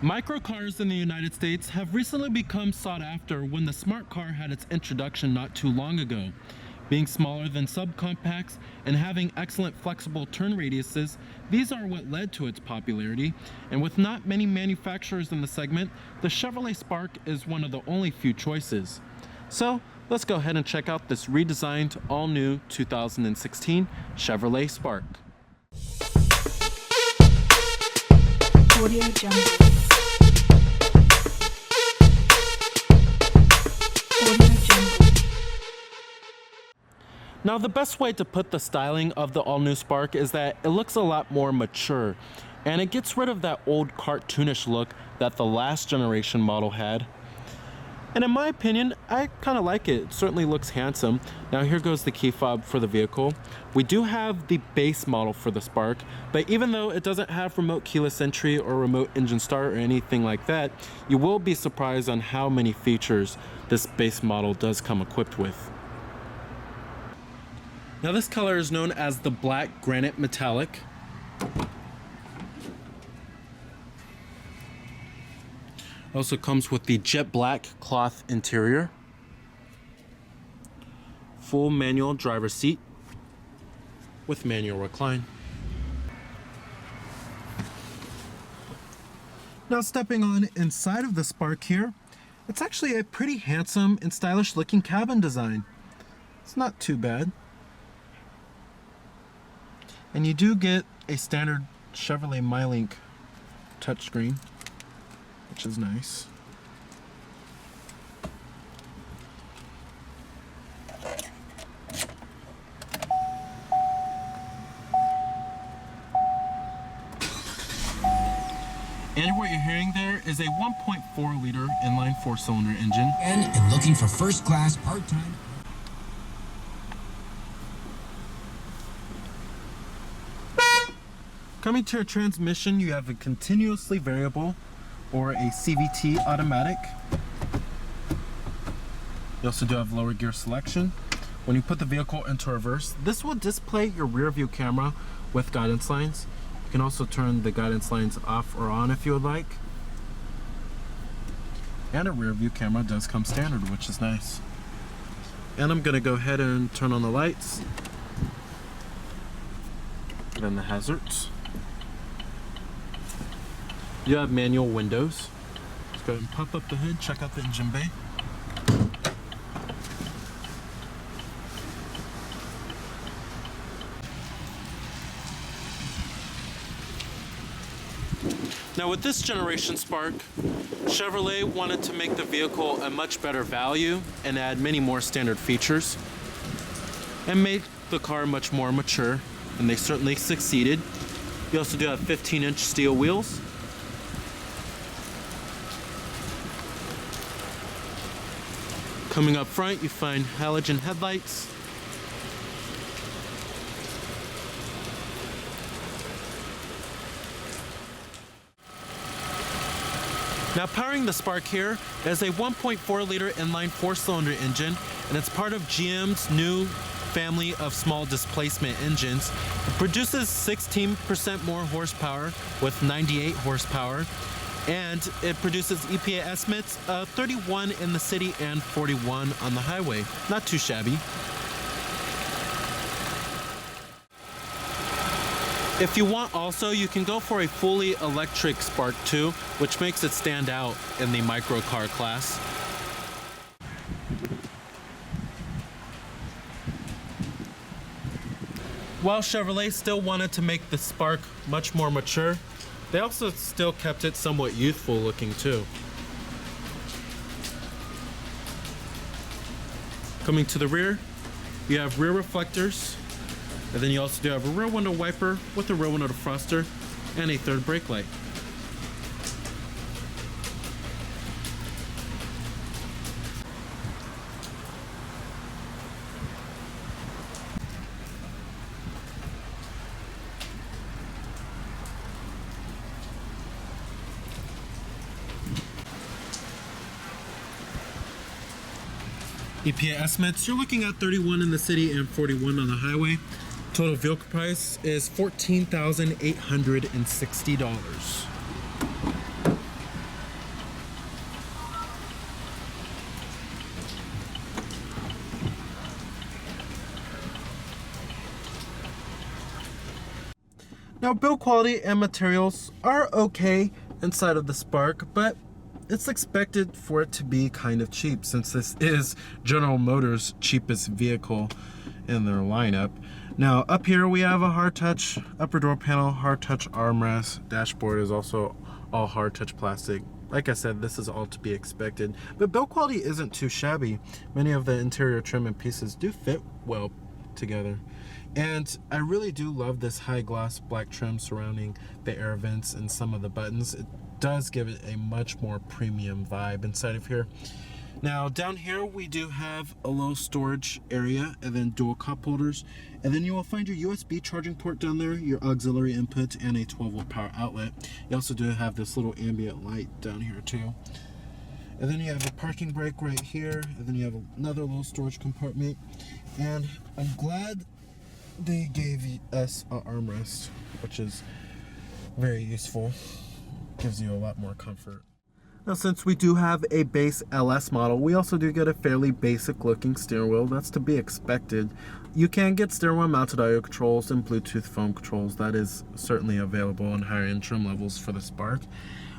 Microcars in the United States have recently become sought after when the smart car had its introduction not too long ago. Being smaller than subcompacts and having excellent flexible turn radiuses, these are what led to its popularity, and with not many manufacturers in the segment, the Chevrolet Spark is one of the only few choices. So let's go ahead and check out this redesigned all-new 2016 Chevrolet Spark. Audio Jungle. Now, the best way to put the styling of the all-new Spark is that it looks a lot more mature, and it gets rid of that old cartoonish look that the last generation model had. And in my opinion, I kind of like it. It certainly looks handsome. Now here goes the key fob for the vehicle. We do have the base model for the Spark, but even though it doesn't have remote keyless entry or remote engine start or anything like that, you will be surprised on how many features this base model does come equipped with. Now this color is known as the Black Granite Metallic. Also comes with the jet black cloth interior. Full manual driver's seat with manual recline. Now stepping on inside of the Spark here, it's actually a pretty handsome and stylish looking cabin design. It's not too bad. And you do get a standard Chevrolet Mylink touchscreen, which is nice. And what you're hearing there is a 1.4 liter inline 4-cylinder engine. And looking for first-class part-time. Coming to your transmission, you have a continuously variable or a CVT automatic. You also do have lower gear selection. When you put the vehicle into reverse, this will display your rear view camera with guidance lines. You can also turn the guidance lines off or on if you would like. And a rear view camera does come standard, which is nice. And I'm gonna go ahead and turn on the lights. Then the hazards. You have manual windows. Let's go ahead and pop up the hood, check out the engine bay. Now with this generation Spark, Chevrolet wanted to make the vehicle a much better value and add many more standard features and make the car much more mature, and they certainly succeeded. You also do have 15-inch steel wheels. Coming up front, you find halogen headlights. Now powering the Spark here is a 1.4 liter inline 4-cylinder engine, and it's part of GM's new family of small displacement engines. It produces 16% more horsepower with 98 horsepower. And it produces EPA estimates of 31 in the city and 41 on the highway. Not too shabby. If you want also, you can go for a fully electric Spark 2, which makes it stand out in the microcar class. While Chevrolet still wanted to make the Spark much more mature, they also still kept it somewhat youthful looking too. Coming to the rear, you have rear reflectors, and then you also do have a rear window wiper with a rear window defroster and a third brake light. EPA estimates, you're looking at 31 in the city and 41 on the highway. Total vehicle price is $14,860. Now, build quality and materials are okay inside of the Spark, but it's expected for it to be kind of cheap since this is General Motors' cheapest vehicle in their lineup. Now, up here we have a hard touch upper door panel, hard touch armrest, dashboard is also all hard touch plastic. Like I said, this is all to be expected, but build quality isn't too shabby. Many of the interior trim and pieces do fit well together. And I really do love this high gloss black trim surrounding the air vents and some of the buttons. It does give it a much more premium vibe inside of here. Now down here we do have a little storage area and then dual cup holders, and then you will find your USB charging port down there, your auxiliary input, and a 12-volt power outlet. You also do have this little ambient light down here too. And then you have a parking brake right here, and then you have another little storage compartment. And I'm glad they gave us an armrest, which is very useful. Gives you a lot more comfort. Now, since we do have a base LS model, we also do get a fairly basic looking steering wheel. That's to be expected. You can get steering wheel mounted audio controls and Bluetooth phone controls. That is certainly available on higher end trim levels for the Spark.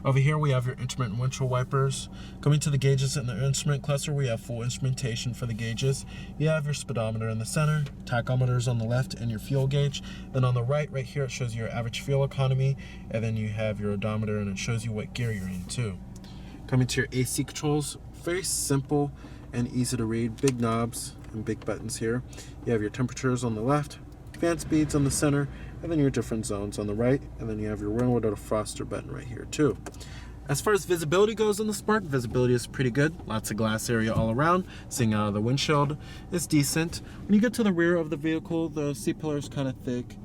Over here we have your instrument and windshield wipers. Coming to the gauges in the instrument cluster, we have full instrumentation for the gauges. You have your speedometer in the center, tachometers on the left, and your fuel gauge. Then on the right here, it shows you your average fuel economy, and then you have your odometer, and it shows you what gear you're in too. Coming to your AC controls, very simple and easy to read. Big knobs and big buttons here. You have your temperatures on the left, fan speeds on the center, and then your different zones on the right, and then you have your window defroster button right here too. As far as visibility goes in the Spark, visibility is pretty good. Lots of glass area all around. Seeing out of the windshield is decent. When you get to the rear of the vehicle, the C-pillar is kind of thick,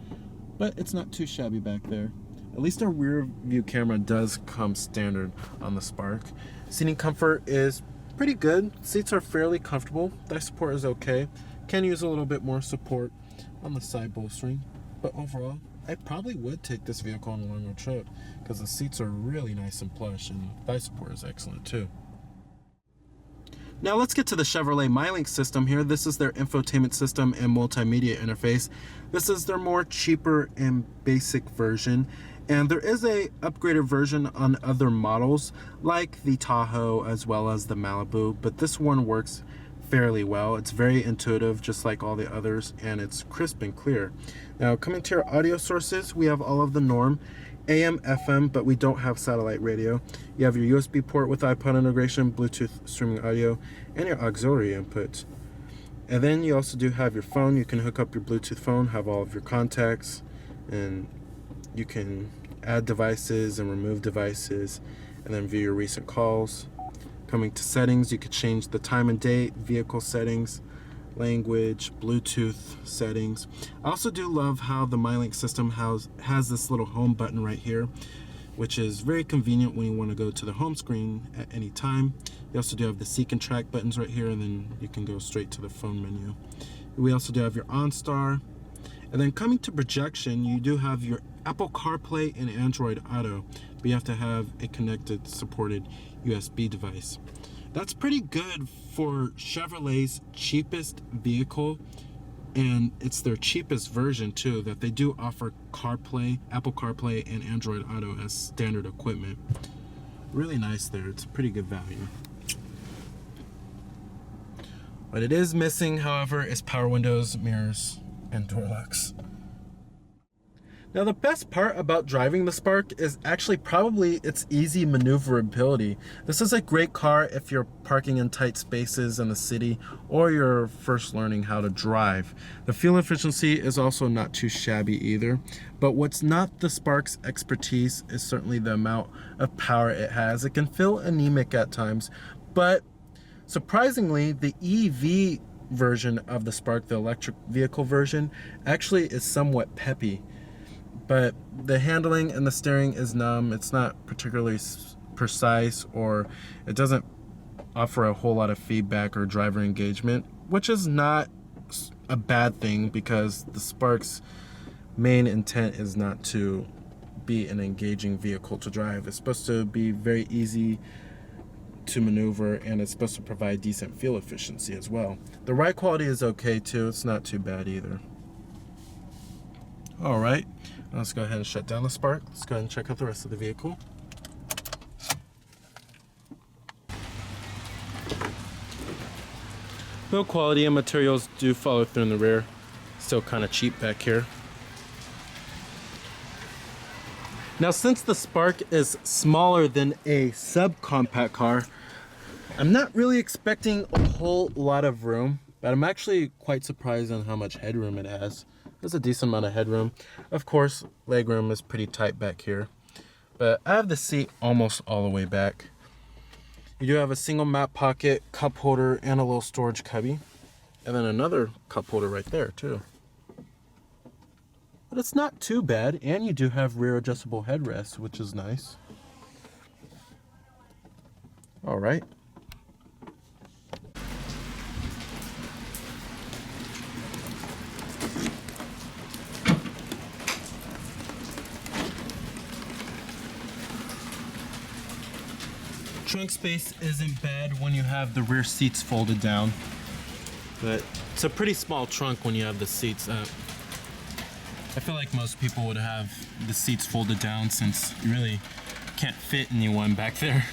but it's not too shabby back there. At least our rear view camera does come standard on the Spark. Seating comfort is pretty good. Seats are fairly comfortable. Thigh support is okay. Can use a little bit more support on the side bolstering, but overall, I probably would take this vehicle on a longer trip because the seats are really nice and plush, and thigh support is excellent too. Now let's get to the Chevrolet Mylink system here. This is their infotainment system and multimedia interface. This is their more cheaper and basic version. And there is a upgraded version on other models like the Tahoe as well as the Malibu, but this one works fairly well. It's very intuitive just like all the others, and it's crisp and clear. Now coming to our audio sources, we have all of the norm AM, FM, but we don't have satellite radio. You have your USB port with iPod integration, Bluetooth streaming audio, and your auxiliary input. And then you also do have your phone. You can hook up your Bluetooth phone, have all of your contacts, and you can add devices and remove devices, and then view your recent calls. Coming to settings, you could change the time and date, vehicle settings, language, Bluetooth settings. I also do love how the Mylink system has this little home button right here, which is very convenient when you want to go to the home screen at any time. You also do have the seek and track buttons right here, and then you can go straight to the phone menu. We also do have your OnStar. And then coming to projection, you do have your Apple CarPlay and Android Auto, but you have to have a connected supported USB device. That's pretty good for Chevrolet's cheapest vehicle, and it's their cheapest version too, that they do offer CarPlay, Apple CarPlay and Android Auto as standard equipment. Really nice there. It's a pretty good value. What it is missing, however, is power windows, mirrors, and door locks. Now the best part about driving the Spark is actually probably its easy maneuverability. This is a great car if you're parking in tight spaces in the city or you're first learning how to drive. The fuel efficiency is also not too shabby either, but what's not the Spark's expertise is certainly the amount of power it has. It can feel anemic at times, but surprisingly, the EV version of the Spark, the electric vehicle version, actually is somewhat peppy. But the handling and the steering is numb. It's not particularly precise, or it doesn't offer a whole lot of feedback or driver engagement, which is not a bad thing because the Spark's main intent is not to be an engaging vehicle to drive. It's supposed to be very easy to maneuver, and it's supposed to provide decent fuel efficiency as well. The ride quality is okay too. It's not too bad either. All right, Let's go ahead and shut down the spark. Let's go ahead and check out the rest of the vehicle. Build quality and materials do follow through in the rear. Still kind of cheap back here. Now, since the Spark is smaller than a subcompact car, I'm not really expecting a whole lot of room, but I'm actually quite surprised on how much headroom it has. There's a decent amount of headroom. Of course, legroom is pretty tight back here, but I have the seat almost all the way back. You do have a single map pocket, cup holder, and a little storage cubby. And then another cup holder right there too. But it's not too bad, and you do have rear adjustable headrests, which is nice. All right. Trunk space isn't bad when you have the rear seats folded down, but it's a pretty small trunk when you have the seats up. I feel like most people would have the seats folded down since you really can't fit anyone back there.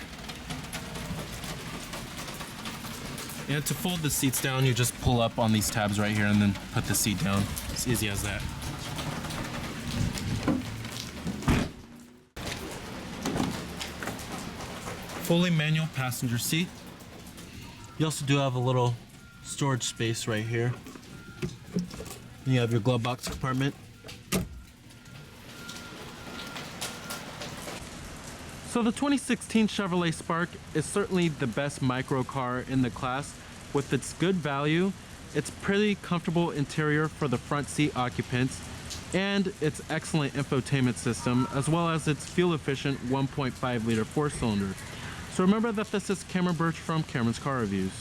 And to fold the seats down, you just pull up on these tabs right here and then put the seat down. It's easy as that. Fully manual passenger seat. You also do have a little storage space right here. You have your glove box compartment. So the 2016 Chevrolet Spark is certainly the best micro car in the class. With its good value, its pretty comfortable interior for the front seat occupants, and its excellent infotainment system, as well as its fuel-efficient 1.5-liter four-cylinder. So remember that this is Cameron Birch from Cameron's Car Reviews.